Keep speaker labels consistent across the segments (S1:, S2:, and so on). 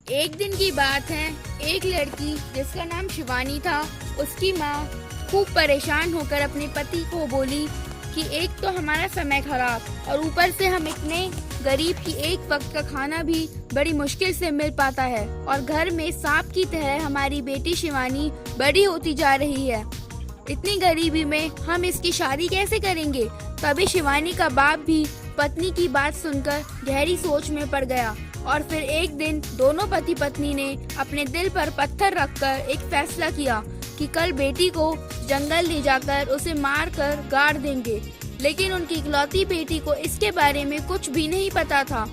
S1: एक दिन की बात है, एक लड़की जिसका नाम शिवानी था, उसकी माँ खूब परेशान होकर अपने पति को बोली कि एक तो हमारा समय खराब और ऊपर से हम इतने गरीब कि एक वक्त का खाना भी बड़ी मुश्किल से मिल पाता है और घर में सांप की तरह हमारी बेटी शिवानी बड़ी होती जा रही है। इतनी गरीबी में हम इसकी शादी कैसे करेंगे। तभी शिवानी का बाप भी पत्नी की बात सुनकर गहरी सोच में पड़ गया और फिर एक दिन दोनों पति पत्नी ने अपने दिल पर पत्थर रखकर एक फैसला किया कि कल बेटी को जंगल ले जाकर उसे मार कर गाड़ देंगे। लेकिन उनकी इकलौती बेटी को इसके बारे में कुछ भी नहीं पता था।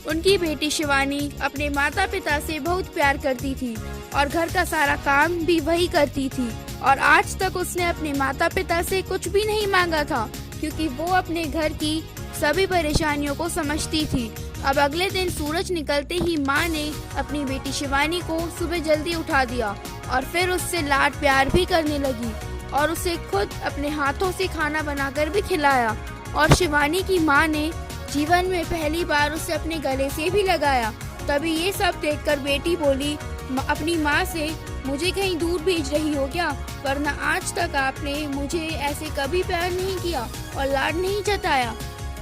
S1: उनकी बेटी शिवानी अपने माता पिता से बहुत प्यार करती थी और घर का सारा काम भी वही करती थी और आज तक उसने अपने माता पिता से कुछ भी नहीं मांगा था, क्योंकि वो अपने घर की सभी परेशानियों को समझती थी। अब अगले दिन सूरज निकलते ही माँ ने अपनी बेटी शिवानी को सुबह जल्दी उठा दिया और फिर उससे लाड प्यार भी करने लगी और उसे खुद अपने हाथों से खाना बनाकर भी खिलाया। और शिवानी की माँ ने जीवन में पहली बार उसे अपने गले से भी लगाया। तभी ये सब देखकर बेटी बोली अपनी माँ से, मुझे कहीं दूर भेज रही हो क्या, वरना आज तक आपने मुझे ऐसे कभी प्यार नहीं किया और लाड नहीं जताया।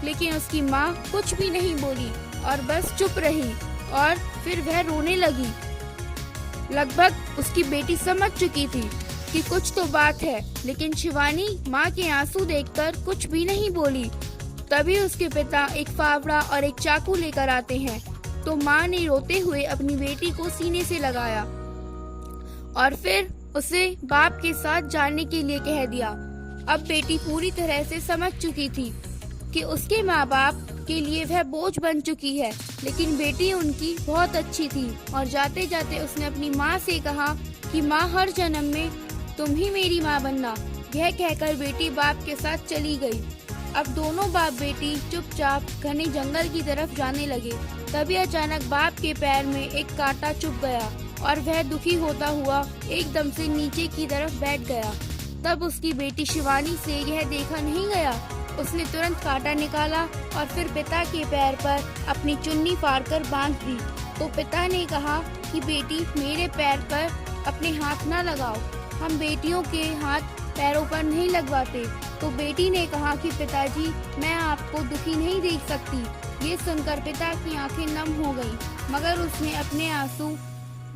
S1: लेकिन उसकी माँ कुछ भी नहीं बोली और बस चुप रही और फिर वह रोने लगी। लगभग उसकी बेटी समझ चुकी थी कि कुछ तो बात है, लेकिन शिवानी माँ के आंसू देखकर कुछ भी नहीं बोली। तभी उसके पिता एक फावड़ा और एक चाकू लेकर आते हैं, तो माँ ने रोते हुए अपनी बेटी को सीने से लगाया और फिर उसे बाप के साथ जाने के लिए कह दिया। अब बेटी पूरी तरह से समझ चुकी थी कि उसके माँ बाप के लिए वह बोझ बन चुकी है, लेकिन बेटी उनकी बहुत अच्छी थी और जाते जाते उसने अपनी माँ से कहा कि माँ, हर जन्म में तुम ही मेरी माँ बनना। यह कहकर बेटी बाप के साथ चली गई। अब दोनों बाप बेटी चुपचाप घने जंगल की तरफ जाने लगे। तभी अचानक बाप के पैर में एक कांटा चुभ गया और वह दुखी होता हुआ एकदम से नीचे की तरफ बैठ गया। तब उसकी बेटी शिवानी से यह देखा नहीं गया। उसने तुरंत कांटा निकाला और फिर पिता के पैर पर अपनी चुन्नी फाड़कर बांध दी। तो पिता ने कहा कि बेटी, मेरे पैर पर अपने हाथ न लगाओ, हम बेटियों के हाथ पैरों पर नहीं लगवाते। तो बेटी ने कहा कि पिताजी, मैं आपको दुखी नहीं देख सकती। ये सुनकर पिता की आंखें नम हो गईं, मगर उसने अपने आंसू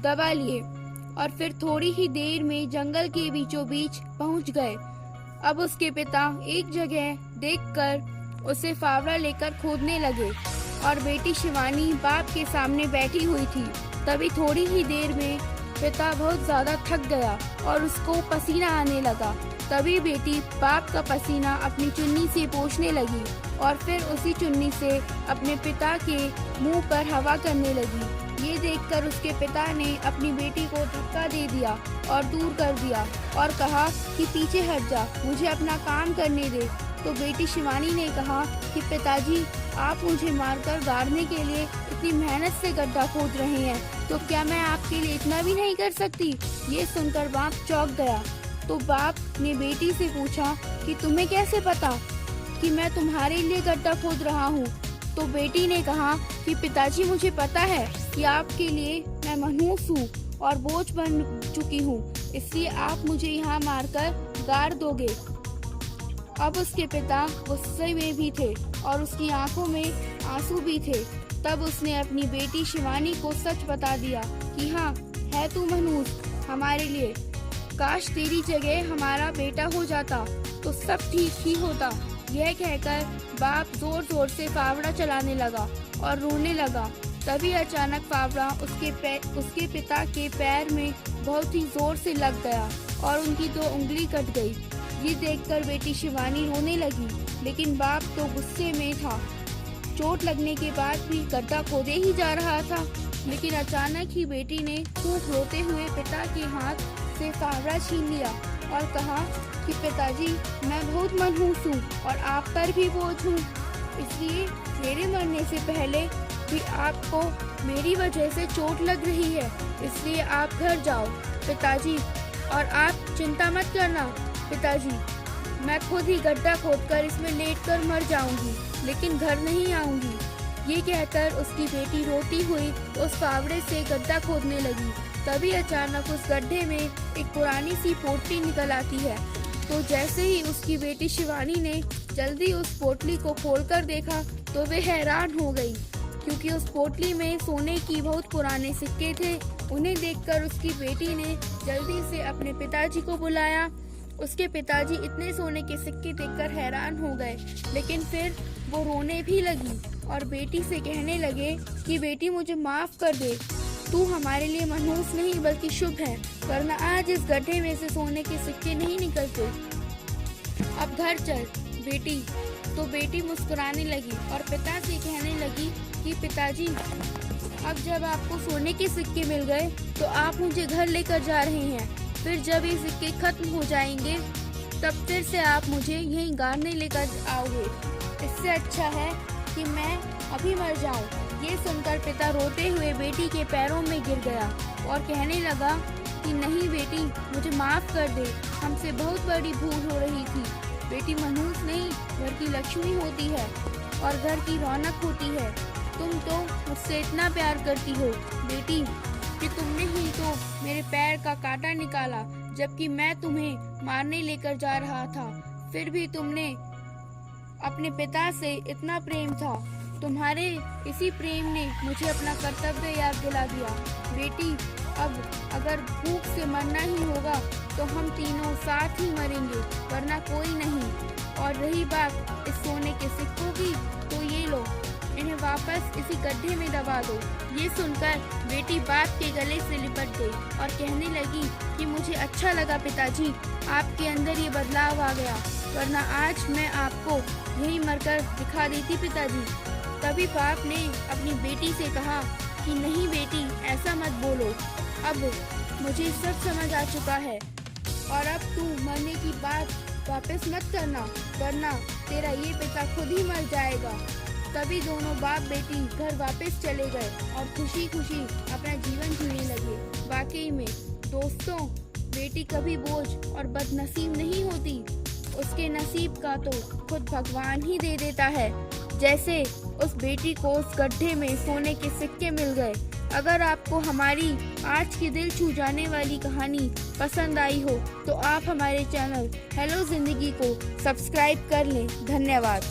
S1: दबा लिए और फिर थोड़ी ही देर में जंगल के बीचों बीच पहुंच गए। अब उसके पिता एक जगह देखकर उसे फावड़ा लेकर खोदने लगे और बेटी शिवानी बाप के सामने बैठी हुई थी। तभी थोड़ी ही देर में पिता बहुत ज्यादा थक गया और उसको पसीना आने लगा। तभी बेटी बाप का पसीना अपनी चुन्नी से पोंछने लगी और फिर उसी चुन्नी से अपने पिता के मुंह पर हवा करने लगी। ये देखकर उसके पिता ने अपनी बेटी को धक्का दे दिया और दूर कर दिया और कहा कि पीछे हट जा, मुझे अपना काम करने दे। तो बेटी शिवानी ने कहा कि पिताजी, आप मुझे मारकर गाड़ने के लिए इतनी मेहनत से गड्ढा खोद रहे हैं, तो क्या मैं आपके लिए इतना भी नहीं कर सकती। ये सुनकर बाप चौंक गया। तो बाप ने बेटी से पूछा कि तुम्हें कैसे पता कि मैं तुम्हारे लिए गड्ढा खोद रहा हूँ। तो बेटी ने कहा कि पिताजी, मुझे पता है कि आपके लिए मैं मनहूस हूँ और बोझ बन चुकी हूँ, इसलिए आप मुझे यहाँ मारकर गाड़ दोगे। अब उसके पिता गुस्से में भी थे और उसकी आंखों में आंसू भी थे। तब उसने अपनी बेटी शिवानी को सच बता दिया कि हाँ, है तू मनहूस हमारे लिए। काश तेरी जगह हमारा बेटा हो जाता तो सब ठीक ही होता। यह कहकर बाप जोर जोर से फावड़ा चलाने लगा और रोने लगा। तभी अचानक फावड़ा उसके पिता के पैर में बहुत ही जोर से लग गया और उनकी 2 उंगली कट गई। ये देखकर बेटी शिवानी रोने लगी, लेकिन बाप तो गुस्से में था। चोट लगने के बाद भी गड्ढा खोदे ही जा रहा था, लेकिन अचानक ही बेटी ने खूब रोते हुए पिता के हाथ से फावड़ा छीन लिया और कहा कि पिताजी, मैं बहुत मनहूस हूँ और आप पर भी बोझ हूँ, इसलिए मेरे मरने से पहले भी आपको मेरी वजह से चोट लग रही है, इसलिए आप घर जाओ पिताजी। और आप चिंता मत करना पिताजी, मैं खुद ही गड्ढा खोदकर इसमें लेटकर मर जाऊंगी, लेकिन घर नहीं आऊंगी। ये कहकर उसकी बेटी रोती हुई उस फावड़े से गड्ढा खोदने लगी। तभी अचानक उस गड्ढे में एक पुरानी सी पोटली निकल आती है। तो जैसे ही उसकी बेटी शिवानी ने जल्दी उस पोटली को खोलकर देखा तो वे हैरान हो गई, क्योंकि उस पोटली में सोने की बहुत पुराने सिक्के थे। उन्हें देखकर उसकी बेटी ने जल्दी से अपने पिताजी को बुलाया। उसके पिताजी इतने सोने के सिक्के देखकर हैरान हो गए, लेकिन फिर वो रोने भी लगी और बेटी से कहने लगे कि बेटी मुझे माफ कर दे, तू हमारे लिए मनहूस नहीं बल्कि शुभ है, वरना आज इस गड्ढे में से सोने के सिक्के नहीं निकलते। अब घर चल बेटी। तो बेटी मुस्कुराने लगी और पिता से कहने लगी कि पिताजी, अब जब आपको सोने के सिक्के मिल गए तो आप मुझे घर लेकर जा रहे हैं। फिर जब ये सिक्के खत्म हो जाएंगे तब फिर से आप मुझे यहीं गाड़ने लेकर आओगे। इससे अच्छा है कि मैं अभी मर जाऊं। ये सुनकर पिता रोते हुए बेटी के पैरों में गिर गया और कहने लगा कि नहीं बेटी, मुझे माफ कर दे, हमसे बहुत बड़ी भूल हो रही थी। बेटी मनहूस नहीं घर की लक्ष्मी होती है और घर की रौनक होती है। तुम तो मुझसे इतना प्यार करती हो बेटी कि तुमने ही तो मेरे पैर का कांटा निकाला जबकि मैं तुम्हें मारने लेकर जा रहा था। फिर भी तुमने अपने पिता से इतना प्रेम था। तुम्हारे इसी प्रेम ने मुझे अपना कर्तव्य याद दिला दिया। बेटी, अब अगर भूख से मरना ही होगा तो हम तीनों साथ ही मरेंगे, वरना कोई नहीं। और रही बात इस सोने के सिक्कों की, तो ये लो, इन्हें वापस इसी गड्ढे में दबा दो। ये सुनकर बेटी बाप के गले से लिपट गई और कहने लगी कि मुझे अच्छा लगा पिताजी, आपके अंदर ये बदलाव आ गया, वरना आज मैं आपको यहीं मरकर दिखा देती पिताजी। तभी बाप ने अपनी बेटी से कहा कि नहीं बेटी, ऐसा मत बोलो, अब मुझे सब समझ आ चुका है और अब तू मरने की बात वापस मत करना, वरना तेरा ये पिता खुद ही मर जाएगा। तभी दोनों बाप बेटी घर वापस चले गए और खुशी खुशी अपना जीवन जीने लगे। वाकई में दोस्तों, बेटी कभी बोझ और बदनसीब नहीं होती, उसके नसीब का तो खुद भगवान ही दे देता है। जैसे उस बेटी को उस गड्ढे में सोने के सिक्के मिल गए। अगर आपको हमारी आज की दिल छू जाने वाली कहानी पसंद आई हो तो आप हमारे चैनल हेलो जिंदगी को सब्सक्राइब कर लें। धन्यवाद।